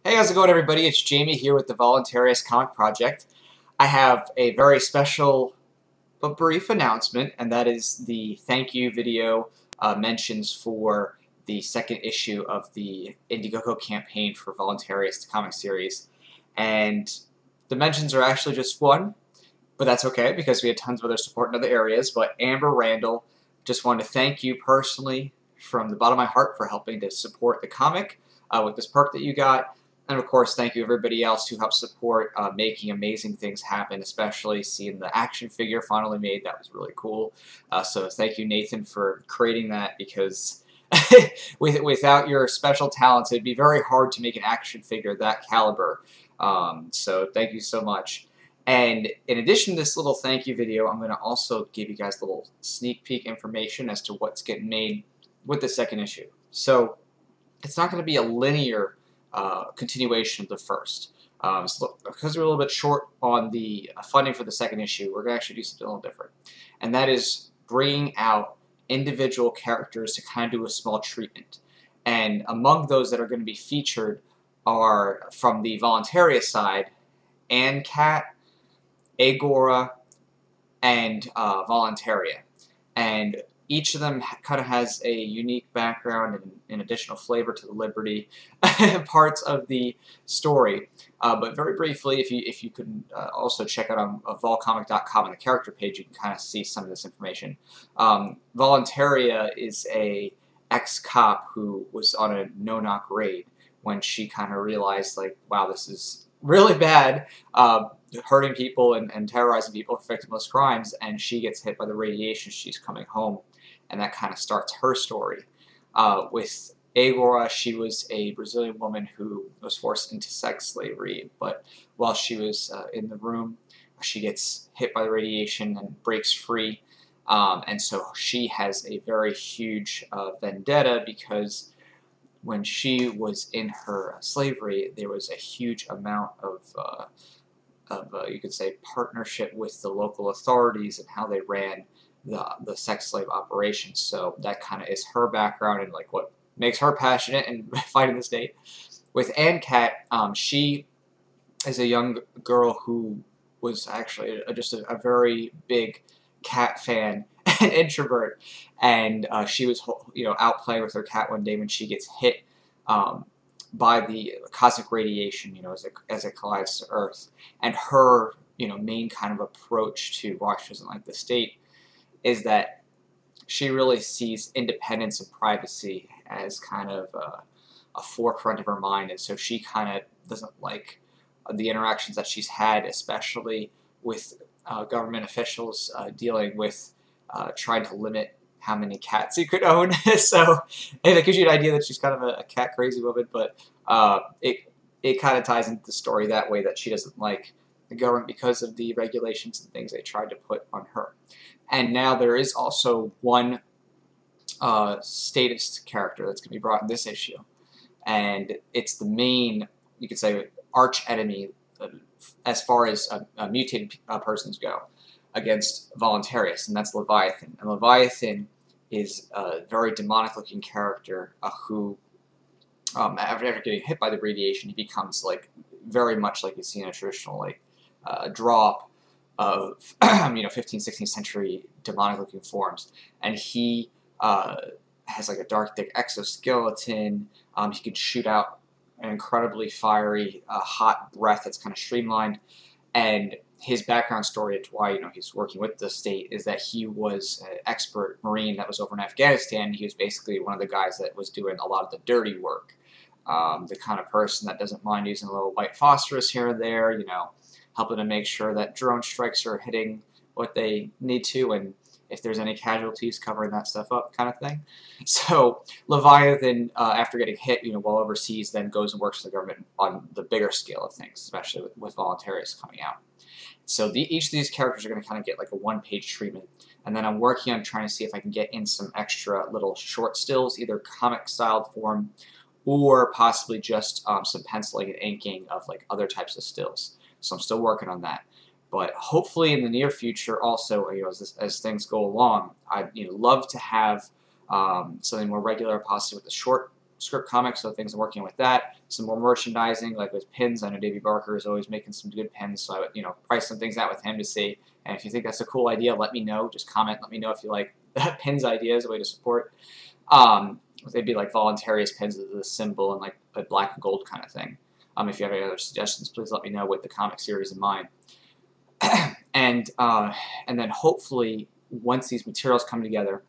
Hey, how's it going, everybody? It's Jamie here with the Voluntaryist Comic Project. I have a very special but brief announcement, and that is the thank you video mentions for the second issue of the Indiegogo campaign for Voluntaryist comic series. And the mentions are actually just one, but that's okay because we had tons of other support in other areas. But Amber Randall, just wanted to thank you personally from the bottom of my heart for helping to support the comic with this perk that you got. And of course, thank you everybody else who helped support making amazing things happen, especially seeing the action figure finally made. That was really cool. So thank you, Nathan, for creating that, because without your special talents, it'd be very hard to make an action figure that caliber. So thank you so much. And in addition to this little thank you video, I'm going to also give you guys a little sneak peek information as to what's getting made with the second issue. So it's not going to be a linear continuation of the first. So because we're a little bit short on the funding for the second issue, we're going to actually do something a little different. And that is bringing out individual characters to kind of do a small treatment. And among those that are going to be featured are, from the Voluntaryist side, Ann Cat, Agora, and Voluntaria. And each of them kind of has a unique background and additional flavor to the Liberty parts of the story. But very briefly, if you could also check out on volcomic.com on the character page, you can kind of see some of this information. Voluntaria is a ex-cop who was on a no-knock raid when she kind of realized, like, wow, this is really bad, hurting people and terrorizing people for victimless crimes, and she gets hit by the radiation. She's coming home, and that kind of starts her story. With Agora, she was a Brazilian woman who was forced into sex slavery, but while she was in the room, she gets hit by the radiation and breaks free, and so she has a very huge vendetta, because when she was in her slavery, there was a huge amount of you could say, partnership with the local authorities and how they ran the sex slave operations. So that kind of is her background and like what makes her passionate and fighting the state. With Ann Cat, she is a young girl who was actually just a very big cat fan and introvert, and she was out playing with her cat one day when she gets hit by the cosmic radiation, as it collides to Earth. And her, main kind of approach to why she doesn't like the state is that she really sees independence and privacy as kind of a forefront of her mind, and so she kind of doesn't like the interactions that she's had, especially with government officials dealing with trying to limit how many cats you could own. So, and it gives you an idea that she's kind of a cat crazy woman, but it kind of ties into the story that way, that she doesn't like the government because of the regulations and things they tried to put on her. And now there is also one statist character that's going to be brought in this issue, and it's the main, you could say, arch enemy as far as mutated persons go against Voluntarists, and that's Leviathan. And Leviathan is a very demonic-looking character who, after getting hit by the radiation, he becomes like very much like you see in a traditional drop of 15th, 16th century demonic-looking forms, and he has like a dark, thick exoskeleton. He can shoot out an incredibly fiery, hot breath that's kind of streamlined, and his background story into why he's working with the state is that he was an expert Marine that was over in Afghanistan. He was basically one of the guys that was doing a lot of the dirty work, the kind of person that doesn't mind using a little white phosphorus here and there, helping to make sure that drone strikes are hitting what they need to, and if there's any casualties, covering that stuff up, kind of thing. So Leviathan, after getting hit, while overseas, then goes and works for the government on the bigger scale of things, especially with Voluntarists coming out. So each of these characters are going to kind of get like a one-page treatment, and then I'm working on trying to see if I can get in some extra little short stills, either comic-styled form or possibly just some penciling and inking of like other types of stills. So I'm still working on that. But hopefully in the near future also, as things go along, I'd love to have something more regular, possibly with the short script comics, so things I'm working with that. Some more merchandising, like with pins. I know Davey Barker is always making some good pins, so I would, price some things out with him to see. And if you think that's a cool idea, let me know. Just comment. Let me know if you like that pins idea as a way to support. They'd be like Voluntaryist pins with the symbol and like a black and gold kind of thing. If you have any other suggestions, please let me know with the comic series in mind. And then hopefully once these materials come together,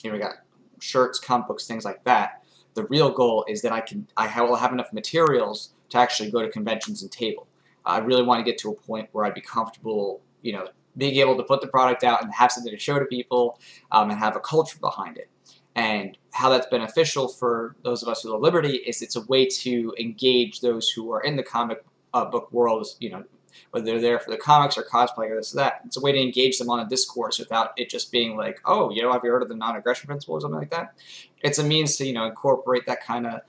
we got shirts, comic books, things like that. The real goal is that I will have enough materials to actually go to conventions and table. I really want to get to a point where I'd be comfortable, being able to put the product out and have something to show to people, and have a culture behind it. And how that's beneficial for those of us with a Liberty is it's a way to engage those who are in the comic book world, whether they're there for the comics or cosplay or this or that. It's a way to engage them on a discourse without it just being like, oh, have you heard of the non-aggression principle or something like that? It's a means to, incorporate that kind of,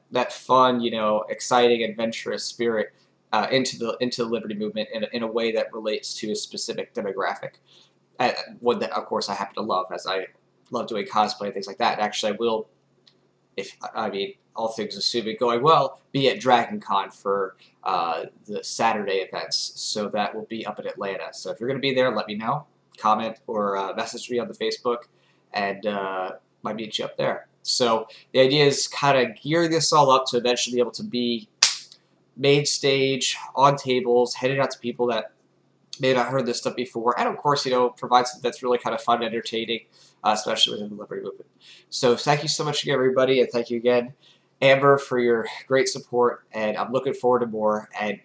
that fun, exciting, adventurous spirit into the Liberty movement in a way that relates to a specific demographic. One that, of course, I happen to love, as I love doing cosplay and things like that. And actually, I will, all things assuming going well, be at Dragon Con for the Saturday events. So that will be up in Atlanta. So if you're going to be there, let me know. Comment or message me on the Facebook, and might meet you up there. So the idea is kind of gearing this all up to eventually be able to be main stage, on tables, headed out to people that may not heard this stuff before, and of course, provide something that's really kind of fun and entertaining, especially within the Liberty movement. So thank you so much again, everybody, and thank you again, Amber, for your great support, and I'm looking forward to more. And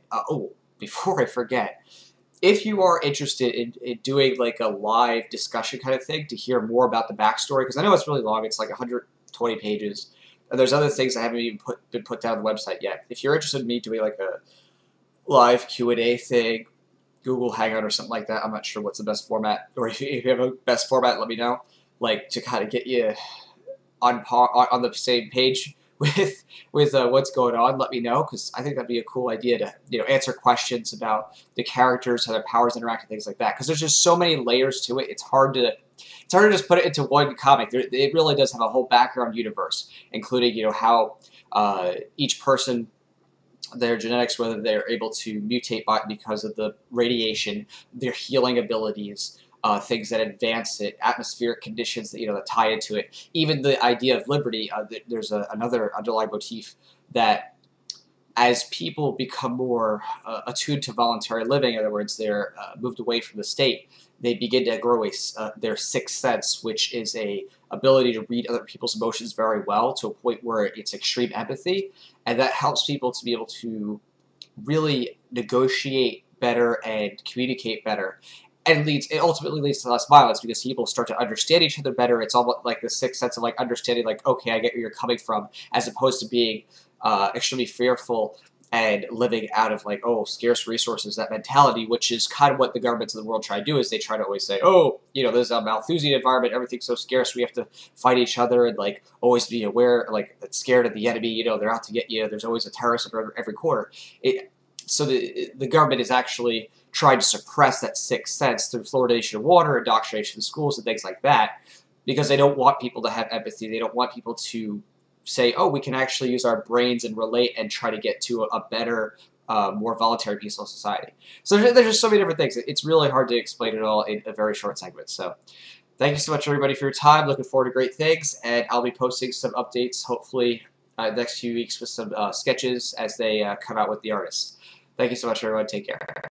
before I forget, if you are interested in doing like a live discussion kind of thing to hear more about the backstory, because I know it's really long, it's like 120 pages, and there's other things that haven't even been put down on the website yet. If you're interested in me doing like a live Q&A thing, Google Hangout or something like that, I'm not sure what's the best format, or if you have a best format, let me know, like to kind of get you on the same page with what's going on. Let me know, because I think that'd be a cool idea to answer questions about the characters, how their powers interact, and things like that. Because there's just so many layers to it. It's hard to just put it into one comic. It really does have a whole background universe, including how each person, their genetics, whether they're able to mutate because of the radiation, their healing abilities, things that advance it, atmospheric conditions that that tie into it. Even the idea of liberty. There's another underlying motif that as people become more attuned to voluntary living, in other words, they're moved away from the state, they begin to grow their sixth sense, which is a ability to read other people's emotions very well to a point where it's extreme empathy, and that helps people to be able to really negotiate better and communicate better. And it ultimately leads to less violence because people start to understand each other better. It's almost like the sixth sense of like understanding, like, okay, I get where you're coming from, as opposed to being extremely fearful and living out of like, oh, scarce resources, that mentality, which is kind of what the governments of the world try to do. Is they try to always say, oh, there's a Malthusian environment, everything's so scarce, we have to fight each other and like always be aware, like scared of the enemy. They're out to get you. There's always a terrorist under every corner. So the government is actually trying to suppress that sixth sense through fluoridation of water, indoctrination in schools, and things like that, because they don't want people to have empathy. They don't want people to say, oh, we can actually use our brains and relate and try to get to a better, more voluntary, peaceful society. So there's just so many different things. It's really hard to explain it all in a very short segment. So thank you so much, everybody, for your time. Looking forward to great things, and I'll be posting some updates, hopefully, next few weeks with some sketches as they come out with the artists. Thank you so much, everyone. Take care.